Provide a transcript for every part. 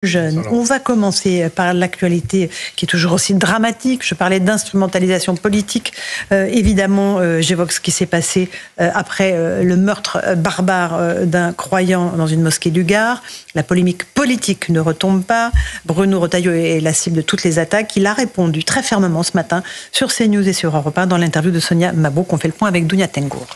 Jeune. On va commencer par l'actualité qui est toujours aussi dramatique. Je parlais d'instrumentalisation politique. Évidemment, j'évoque ce qui s'est passé après le meurtre barbare d'un croyant dans une mosquée du Gard. La polémique politique ne retombe pas. Bruno Retailleau est la cible de toutes les attaques. Il a répondu très fermement ce matin sur CNews et sur Europe 1 dans l'interview de Sonia Mabrouk. On fait le point avec Dounia Tengour.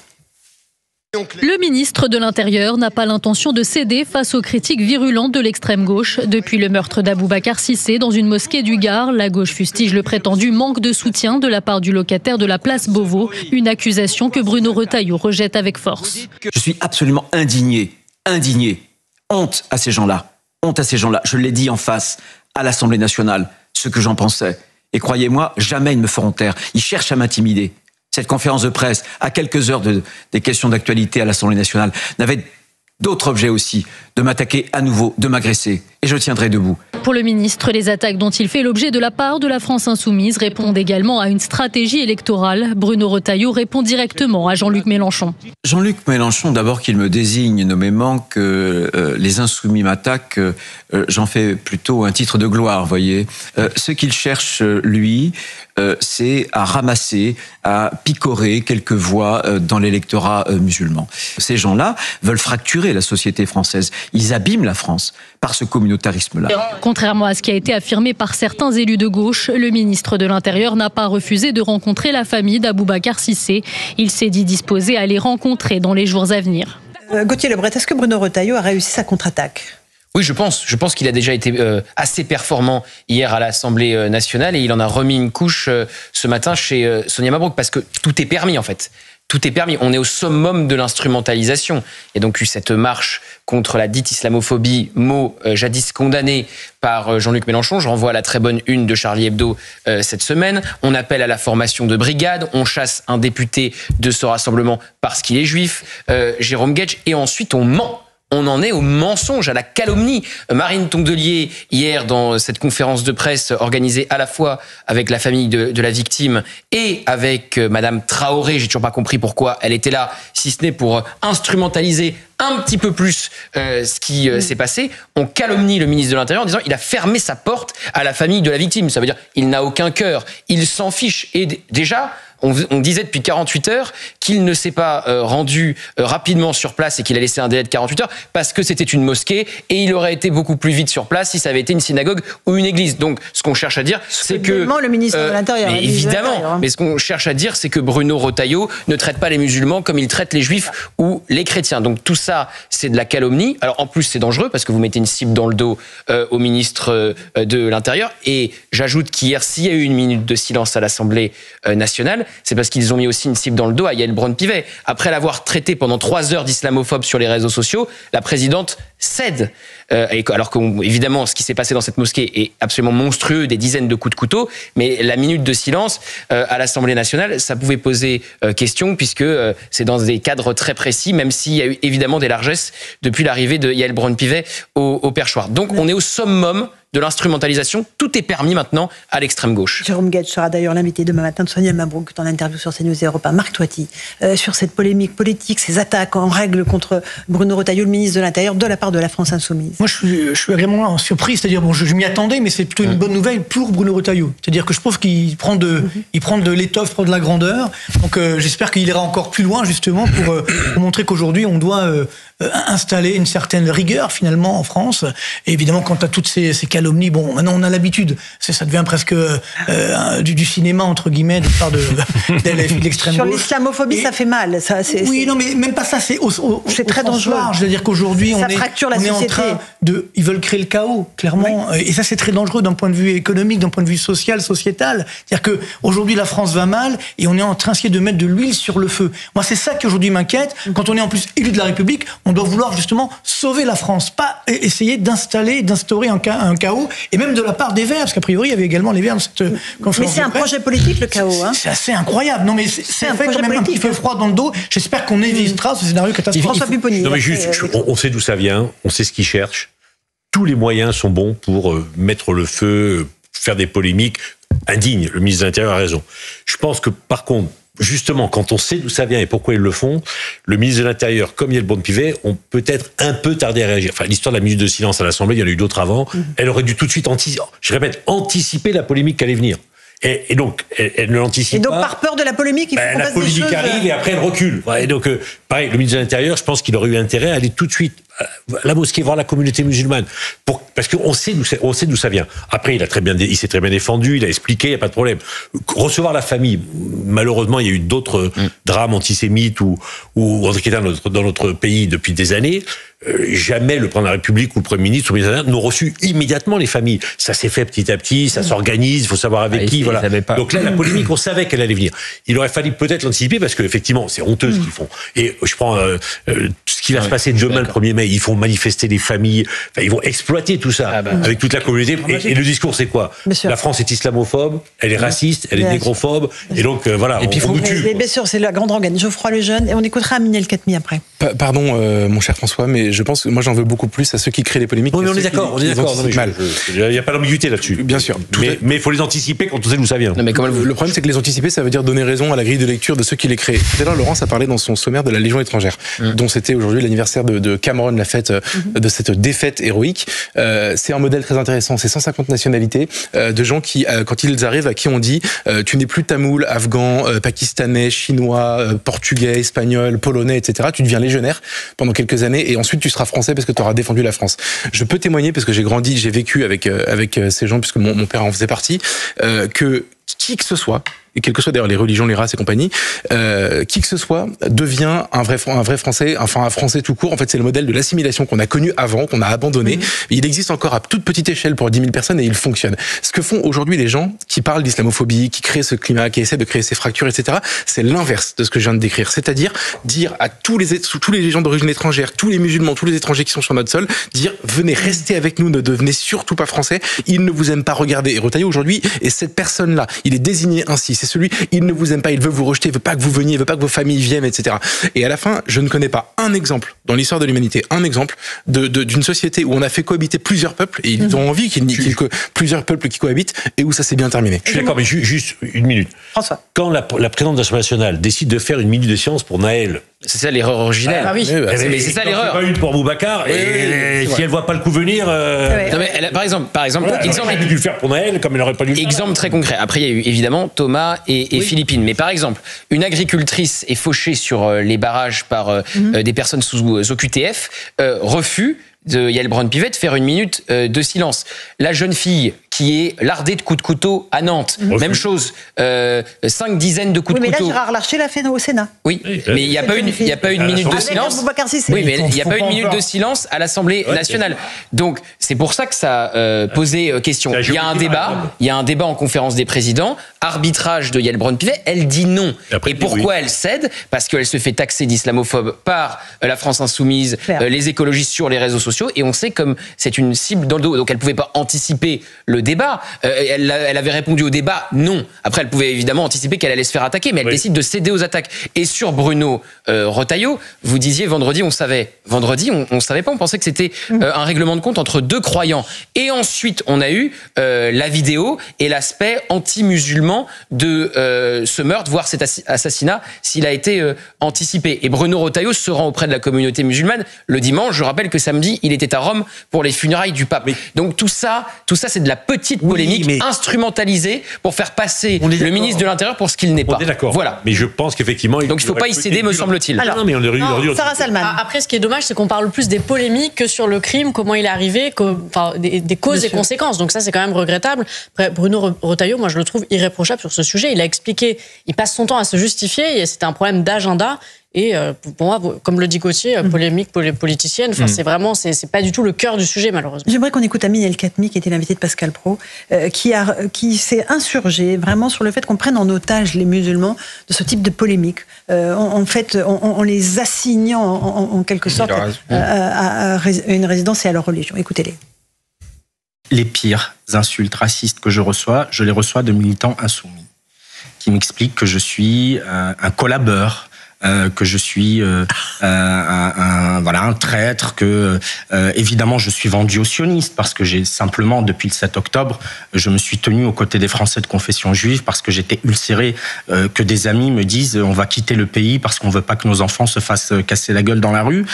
Le ministre de l'Intérieur n'a pas l'intention de céder face aux critiques virulentes de l'extrême gauche. Depuis le meurtre d'Aboubacar Cissé dans une mosquée du Gard, la gauche fustige le prétendu manque de soutien de la part du locataire de la place Beauvau. Une accusation que Bruno Retailleau rejette avec force. Je suis absolument indigné. Honte à ces gens-là. Je l'ai dit en face à l'Assemblée nationale, ce que j'en pensais. Et croyez-moi, jamais ils ne me feront taire. Ils cherchent à m'intimider. Cette conférence de presse, à quelques heures des questions d'actualité à l'Assemblée nationale, n'avait d'autres objets aussi, de m'attaquer à nouveau, de m'agresser. Et je tiendrai debout. Pour le ministre, les attaques dont il fait l'objet de la part de la France insoumise répondent également à une stratégie électorale. Bruno Retailleau répond directement à Jean-Luc Mélenchon. Jean-Luc Mélenchon, d'abord qu'il me désigne nommément que les insoumis m'attaquent, j'en fais plutôt un titre de gloire, vous voyez. Ce qu'il cherche, lui, c'est à ramasser, à picorer quelques voix dans l'électorat musulman. Ces gens-là veulent fracturer la société française. Ils abîment la France par ce communautarisme-là. Contrairement à ce qui a été affirmé par certains élus de gauche, le ministre de l'Intérieur n'a pas refusé de rencontrer la famille d'Aboubacar Cissé. Il s'est dit disposé à les rencontrer dans les jours à venir. Gauthier Lebret, est-ce que Bruno Retailleau a réussi sa contre-attaque ? Oui, je pense qu'il a déjà été assez performant hier à l'Assemblée nationale et il en a remis une couche ce matin chez Sonia Mabrouk parce que tout est permis en fait. Tout est permis. On est au summum de l'instrumentalisation. Il y a donc eu cette marche contre la dite islamophobie, mot jadis condamné par Jean-Luc Mélenchon. Je renvoie à la très bonne une de Charlie Hebdo cette semaine. On appelle à la formation de brigades. On chasse un député de ce rassemblement parce qu'il est juif, Jérôme Guedj. Et ensuite, on ment. On en est au mensonge, à la calomnie. Marine Tondelier, hier, dans cette conférence de presse organisée à la fois avec la famille de la victime et avec Madame Traoré, j'ai toujours pas compris pourquoi elle était là, si ce n'est pour instrumentaliser un petit peu plus ce qui s'est passé. On calomnie le ministre de l'Intérieur en disant il a fermé sa porte à la famille de la victime. Ça veut dire il n'a aucun cœur, il s'en fiche. Et déjà, on disait depuis 48 heures qu'il ne s'est pas rendu rapidement sur place et qu'il a laissé un délai de 48 heures parce que c'était une mosquée et il aurait été beaucoup plus vite sur place si ça avait été une synagogue ou une église. Donc, ce qu'on cherche à dire, c'est que... le ministre de l'Intérieur. Mais évidemment, mais ce qu'on cherche à dire, c'est que Bruno Retailleau ne traite pas les musulmans comme il traite les juifs ou les chrétiens. Donc, tout ça, c'est de la calomnie. Alors, en plus, c'est dangereux parce que vous mettez une cible dans le dos au ministre de l'Intérieur. Et j'ajoute qu'hier, s'il y a eu une minute de silence à l'Assemblée nationale, c'est parce qu'ils ont mis aussi une cible dans le dos à Yael Braun-Pivet. Après l'avoir traité pendant 3 heures d'islamophobe sur les réseaux sociaux, la présidente cède. Alors qu'évidemment, ce qui s'est passé dans cette mosquée est absolument monstrueux, des dizaines de coups de couteau, mais la minute de silence à l'Assemblée nationale, ça pouvait poser question, puisque c'est dans des cadres très précis, même s'il y a eu évidemment des largesses depuis l'arrivée de Yael Braun-Pivet au perchoir. Donc on est au summum de l'instrumentalisation. Tout est permis maintenant à l'extrême gauche. Jérôme Guedj sera d'ailleurs l'invité demain matin de Sonia Mabrouk dans l'interview sur CNews et Europe 1. Marc Toiti, sur cette polémique politique, ces attaques en règle contre Bruno Retailleau, le ministre de l'Intérieur, de la part de la France insoumise. Moi, je suis agréablement surpris. C'est-à-dire, bon, je m'y attendais, mais c'est plutôt une bonne nouvelle pour Bruno Retailleau. C'est-à-dire que je trouve qu'il prend de l'étoffe, prend de la grandeur. Donc, j'espère qu'il ira encore plus loin, justement, pour montrer qu'aujourd'hui, on doit installer une certaine rigueur, finalement, en France. Et évidemment, quant à toutes ces calomnies, bon, maintenant, on a l'habitude. Ça devient presque du cinéma, entre guillemets, de part de l'extrême gauche. Sur l'islamophobie, ça fait mal. Oui, non, mais même pas ça. C'est très dangereux. C'est-à-dire qu'aujourd'hui, on fracture la est en train de... Ils veulent créer le chaos, clairement. Oui. Et ça, c'est très dangereux d'un point de vue économique, d'un point de vue social, sociétal. C'est-à-dire qu'aujourd'hui, la France va mal et on est en train de mettre de l'huile sur le feu. Moi, c'est ça qui aujourd'hui m'inquiète. Quand on est en plus élu de la République, on doit vouloir justement sauver la France, pas essayer d'instaurer un chaos, et même de la part des Verts, parce qu'a priori, il y avait également les Verts dans cette conférence. Mais c'est un projet politique, le chaos. C'est assez incroyable. Non, mais c'est un projet politique. Un petit peu froid dans le dos. J'espère qu'on évitera ce scénario catastrophique. François Pupponi. Non, mais juste, on sait d'où ça vient, on sait ce qu'ils cherchent. Tous les moyens sont bons pour mettre le feu, faire des polémiques indignes. Le ministre de l'Intérieur a raison. Je pense que, par contre, justement, quand on sait d'où ça vient et pourquoi ils le font, le ministre de l'Intérieur, comme Yael Braun-Pivet, ont peut-être un peu tardé à réagir. Enfin, l'histoire de la minute de silence à l'Assemblée, il y en a eu d'autres avant. Elle aurait dû tout de suite anticiper la polémique qui allait venir. Et donc, elle ne l'anticipe pas. Et donc, par peur de la polémique, il faut qu'on la fasse des choses... polémique arrive et après, elle recule. Et donc, pareil, le ministre de l'Intérieur, je pense qu'il aurait eu intérêt à aller tout de suite à la mosquée, voir la communauté musulmane. Parce qu'on sait d'où ça vient. Après, il s'est très bien défendu, il a expliqué, il n'y a pas de problème. Recevoir la famille, malheureusement, il y a eu d'autres drames antisémites ou antichrétiens dans notre pays depuis des années. Jamais le président de la République ou le Premier ministre ou le ministre n'ont reçu immédiatement les familles. Ça s'est fait petit à petit, ça s'organise, il faut savoir avec qui. Voilà. Donc là, la polémique, on savait qu'elle allait venir. Il aurait fallu peut-être l'anticiper parce qu'effectivement, c'est honteux ce qu'ils font. Et je prends ce qui va se passer demain le 1er mai. Ils font manifester les familles, ils vont exploiter tout ça avec toute la communauté. Et le discours, c'est quoi ? La France est islamophobe, elle est raciste, elle est négrophobe. Et donc, voilà, et puis, on nous tue. Bien sûr, c'est la grande rengaine. Geoffroy Lejeune, et on écoutera Aminé El Khatmi après. Pardon, mon cher François, mais je pense que moi, j'en veux beaucoup plus à ceux qui créent les polémiques. Oui, mais on est d'accord. Il n'y a pas d'ambiguïté là-dessus. Bien sûr. Mais il faut les anticiper quand on sait d'où ça vient. Non, mais le problème, c'est que les anticiper, ça veut dire donner raison à la grille de lecture de ceux qui les créent. Tout à l'heure, Laurence a parlé dans son sommaire de la Légion étrangère, dont c'était aujourd'hui l'anniversaire de Cameron, la fête de cette défaite héroïque. C'est un modèle très intéressant. C'est 150 nationalités de gens qui, quand ils arrivent, à qui on dit tu n'es plus tamoul, afghan, pakistanais, chinois, portugais, espagnol, polonais, etc. Tu deviens légionnaire pendant quelques années et ensuite tu seras français parce que tu auras défendu la France. Je peux témoigner parce que j'ai grandi, j'ai vécu avec ces gens puisque mon père en faisait partie, que qui que ce soit, et quelles que soient d'ailleurs les religions, les races et compagnie, qui que ce soit devient un vrai Français, enfin un Français tout court. En fait, c'est le modèle de l'assimilation qu'on a connu avant, qu'on a abandonné. Il existe encore à toute petite échelle pour 10 000 personnes et il fonctionne. Ce que font aujourd'hui les gens qui parlent d'islamophobie, qui créent ce climat, qui essaient de créer ces fractures, etc., c'est l'inverse de ce que je viens de décrire. C'est-à-dire dire à tous les gens d'origine étrangère, tous les musulmans, tous les étrangers qui sont sur notre sol, dire venez rester avec nous, ne devenez surtout pas français, ils ne vous aiment pas, regardez. Et Retailleau aujourd'hui est cette personne-là, il est désigné ainsi. C'est celui, il ne vous aime pas, il veut vous rejeter, il veut pas que vous veniez, il veut pas que vos familles viennent, etc. Et à la fin, je ne connais pas un exemple dans l'histoire de l'humanité, un exemple d'une société où on a fait cohabiter plusieurs peuples et ils ont envie qu'il y ait plusieurs peuples qui cohabitent et où ça s'est bien terminé. Je suis d'accord, mais juste une minute. François. Quand la présidente de l'Assemblée nationale décide de faire une minute de silence pour Naël. C'est ça l'erreur originelle. Ah oui. Mais c'est ça l'erreur. Pas une pour Boubacar et si elle voit pas le coup venir. Non, mais par exemple, exemple, elle a dû le faire pour Naël comme elle aurait pas dû le faire. Exemple très concret. Après, il y a eu évidemment Thomas et Philippine. Mais par exemple, une agricultrice est fauchée sur les barrages par des personnes sous OQTF, refus de Yael Braun-Pivet de faire une minute de silence. La jeune fille qui est lardée de coups de couteau à Nantes, même chose, 5 dizaines de coups de couteau. Mais là, Gérard Larcher l'a fait au Sénat. Oui, mais il n'y a pas une minute de silence. Oui, mais il n'y a pas une minute de silence à l'Assemblée nationale. Donc, c'est pour ça que ça posait question. Il y a un débat en conférence des présidents, arbitrage de Yael Braun-Pivet, elle dit non. Et pourquoi elle cède ? Parce qu'elle se fait taxer d'islamophobe par la France Insoumise, les écologistes sur les réseaux sociaux, et on sait comme c'est une cible dans le dos. Donc, elle ne pouvait pas anticiper le débat. Elle avait répondu au débat non. Après, elle pouvait évidemment anticiper qu'elle allait se faire attaquer, mais elle décide de céder aux attaques. Et sur Bruno Retailleau, vous disiez vendredi, on savait. Vendredi, on savait pas. On pensait que c'était un règlement de compte entre deux croyants. Et ensuite, on a eu la vidéo et l'aspect anti-musulman de ce meurtre, voire cet assassinat, s'il a été anticipé. Et Bruno Retailleau se rend auprès de la communauté musulmane le dimanche. Je rappelle que samedi, il était à Rome pour les funérailles du pape. Donc tout ça, c'est de la petite polémique instrumentalisée pour faire passer le ministre de l'Intérieur pour ce qu'il n'est pas. On est d'accord. Voilà. Mais je pense qu'effectivement... Donc il ne faut pas y céder, me semble-t-il. Alors, non, mais on aurait Sarah Salman. Après, ce qui est dommage, c'est qu'on parle plus des polémiques que sur le crime, comment il est arrivé, des causes et conséquences. Donc ça, c'est quand même regrettable. Après, Bruno Retailleau, moi, je le trouve irréprochable sur ce sujet. Il a expliqué, il passe son temps à se justifier, et c'était un problème d'agenda. Et pour moi, comme le dit Gauthier, polémique politicienne, c'est pas du tout le cœur du sujet, malheureusement. J'aimerais qu'on écoute Aminé El Khatmi, qui était l'invité de Pascal Praud, qui s'est insurgé vraiment sur le fait qu'on prenne en otage les musulmans de ce type de polémique. En les assignant en quelque sorte à une résidence et à leur religion. Écoutez-les. Les pires insultes racistes que je les reçois de militants insoumis, qui m'expliquent que je suis un collabeur, que je suis un traître, que évidemment je suis vendu aux sionistes parce que j'ai simplement, depuis le 7 octobre, je me suis tenu aux côtés des Français de confession juive parce que j'étais ulcéré, que des amis me disent on va quitter le pays parce qu'on veut pas que nos enfants se fassent casser la gueule dans la rue.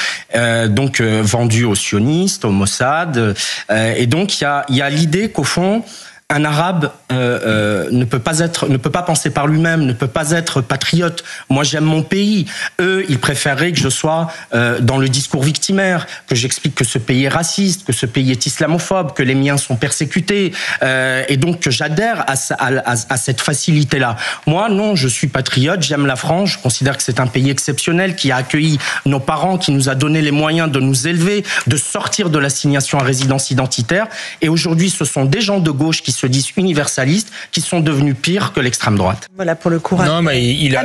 Donc vendu aux sionistes, au Mossad. Et donc il y a l'idée qu'au fond, un arabe ne peut pas penser par lui-même, ne peut pas être patriote. Moi, j'aime mon pays. Eux, ils préféreraient que je sois dans le discours victimaire, que j'explique que ce pays est raciste, que ce pays est islamophobe, que les miens sont persécutés, et donc que j'adhère à cette facilité-là. Moi, non, je suis patriote, j'aime la France, je considère que c'est un pays exceptionnel qui a accueilli nos parents, qui nous a donné les moyens de nous élever, de sortir de l'assignation à résidence identitaire. Et aujourd'hui, ce sont des gens de gauche qui se disent universalistes, qui sont devenus pires que l'extrême droite. Voilà pour le courage. Non, mais il a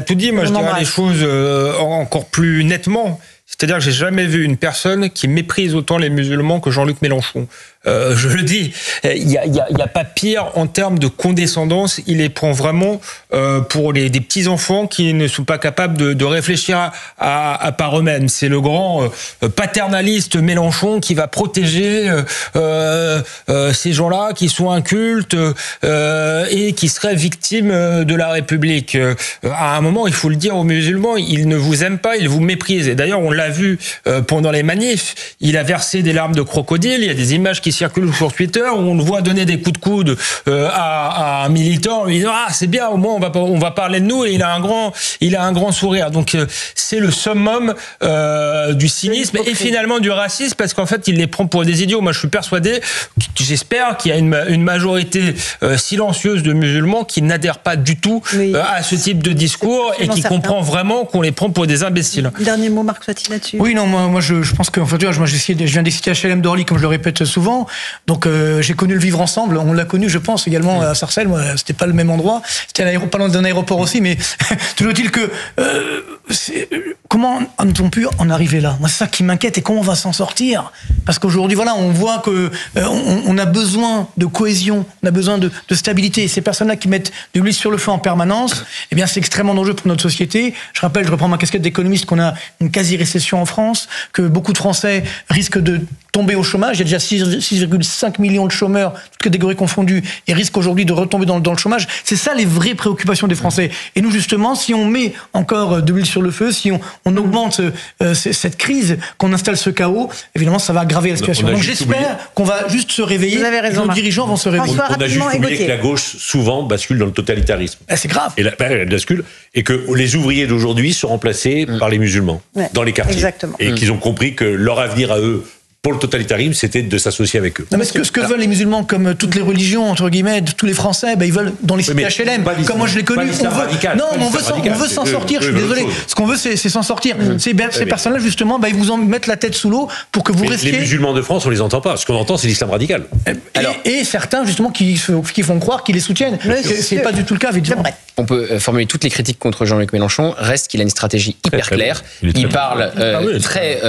tout dit. Moi, je dirais les choses encore plus nettement. C'est-à-dire que j'ai jamais vu une personne qui méprise autant les musulmans que Jean-Luc Mélenchon. Je le dis, il y a pas pire en termes de condescendance. Il les prend vraiment pour des petits enfants qui ne sont pas capables de réfléchir à part eux-mêmes. C'est le grand paternaliste Mélenchon qui va protéger ces gens-là qui sont incultes et qui seraient victimes de la République. À un moment, il faut le dire aux musulmans, ils ne vous aiment pas, ils vous méprisent. Et d'ailleurs, on l'a vu pendant les manifs. Il a versé des larmes de crocodile. Il y a des images qui circulent sur Twitter où on le voit donner des coups de coude à un militant, lui disant c'est bien, au moins on va parler de nous, et il a un grand sourire. Donc c'est le summum du cynisme et finalement du racisme, parce qu'en fait il les prend pour des idiots. Moi je suis persuadé, j'espère qu'il y a une majorité silencieuse de musulmans qui n'adhèrent pas du tout à ce type de discours et qui comprend vraiment qu'on les prend pour des imbéciles. Dernier mot, Marc Soiti, là-dessus. Oui, non, moi je pense que, en fait, je viens des cités HLM d'Orly, comme je le répète souvent. Donc j'ai connu le vivre ensemble. On l'a connu, je pense, également à Sarcelles. Moi, c'était pas le même endroit. C'était pas loin d'un aéroport aussi, mais toujours est-il que comment a-t-on pu en arriver là? Moi, c'est ça qui m'inquiète, et comment on va s'en sortir? Parce qu'aujourd'hui, voilà, on voit que on a besoin de cohésion, on a besoin de stabilité. Et ces personnes-là qui mettent de l'huile sur le feu en permanence, eh bien, c'est extrêmement dangereux pour notre société. Je rappelle, je reprends ma casquette d'économiste, qu'on a une quasi-récession en France, que beaucoup de Français risquent de tomber au chômage. Il y a déjà 6,5 millions de chômeurs, toutes catégories confondues, et risquent aujourd'hui de retomber dans le chômage. C'est ça les vraies préoccupations des Français. Et nous, justement, si on met encore de l'huile sur le feu, si on augmente cette crise, qu'on installe ce chaos, évidemment, ça va aggraver la situation. Donc j'espère qu'on va juste se réveiller. Vous avez raison, nos dirigeants vont se réveiller. On a juste oublié que la gauche, souvent, bascule dans le totalitarisme. C'est grave. Et elle bascule, et que les ouvriers d'aujourd'hui sont remplacés par les musulmans, dans les quartiers. Exactement. Et qu'ils ont compris que leur avenir à eux, pour le totalitarisme, c'était de s'associer avec eux. Non, mais ce que veulent les musulmans, comme toutes les religions, entre guillemets, tous les Français, ils veulent dans les cités HLM, comme moi je l'ai connu. On veut s'en sortir, je suis désolé. Ce qu'on veut, c'est s'en sortir. Ces personnes-là, justement, ils vous en mettent la tête sous l'eau pour que vous restiez. Les musulmans de France, on les entend pas. Ce qu'on entend, c'est l'islam radical. Et certains, justement, qui font croire qu'ils les soutiennent. C'est pas du tout le cas, évidemment. On peut formuler toutes les critiques contre Jean-Luc Mélenchon. Reste qu'il a une stratégie hyper claire. Il parle très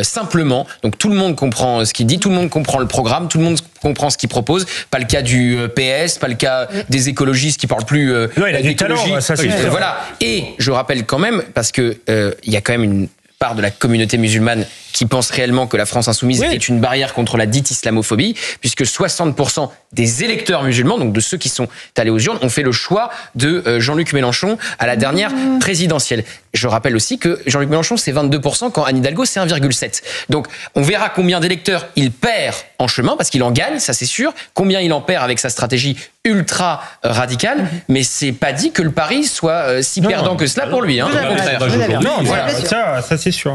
simplement. Donc tout le monde comprend ce qu'il dit, tout le monde comprend le programme, tout le monde comprend ce qu'il propose. Pas le cas du PS, pas le cas des écologistes qui parlent plus il a du talent, ça c'est sûr. Voilà. Et je rappelle quand même, parce que il y a quand même une part de la communauté musulmane qui pense réellement que la France insoumise est une barrière contre la dite islamophobie, puisque 60% des électeurs musulmans, donc de ceux qui sont allés aux urnes, ont fait le choix de Jean-Luc Mélenchon à la dernière présidentielle. Je rappelle aussi que Jean-Luc Mélenchon, c'est 22%, quand Anne Hidalgo, c'est 1,7%. Donc, on verra combien d'électeurs il perd en chemin, parce qu'il en gagne, ça c'est sûr, combien il en perd avec sa stratégie ultra radicale, mais c'est pas dit que le pari soit si perdant que cela pour lui. Au contraire. Ça c'est sûr.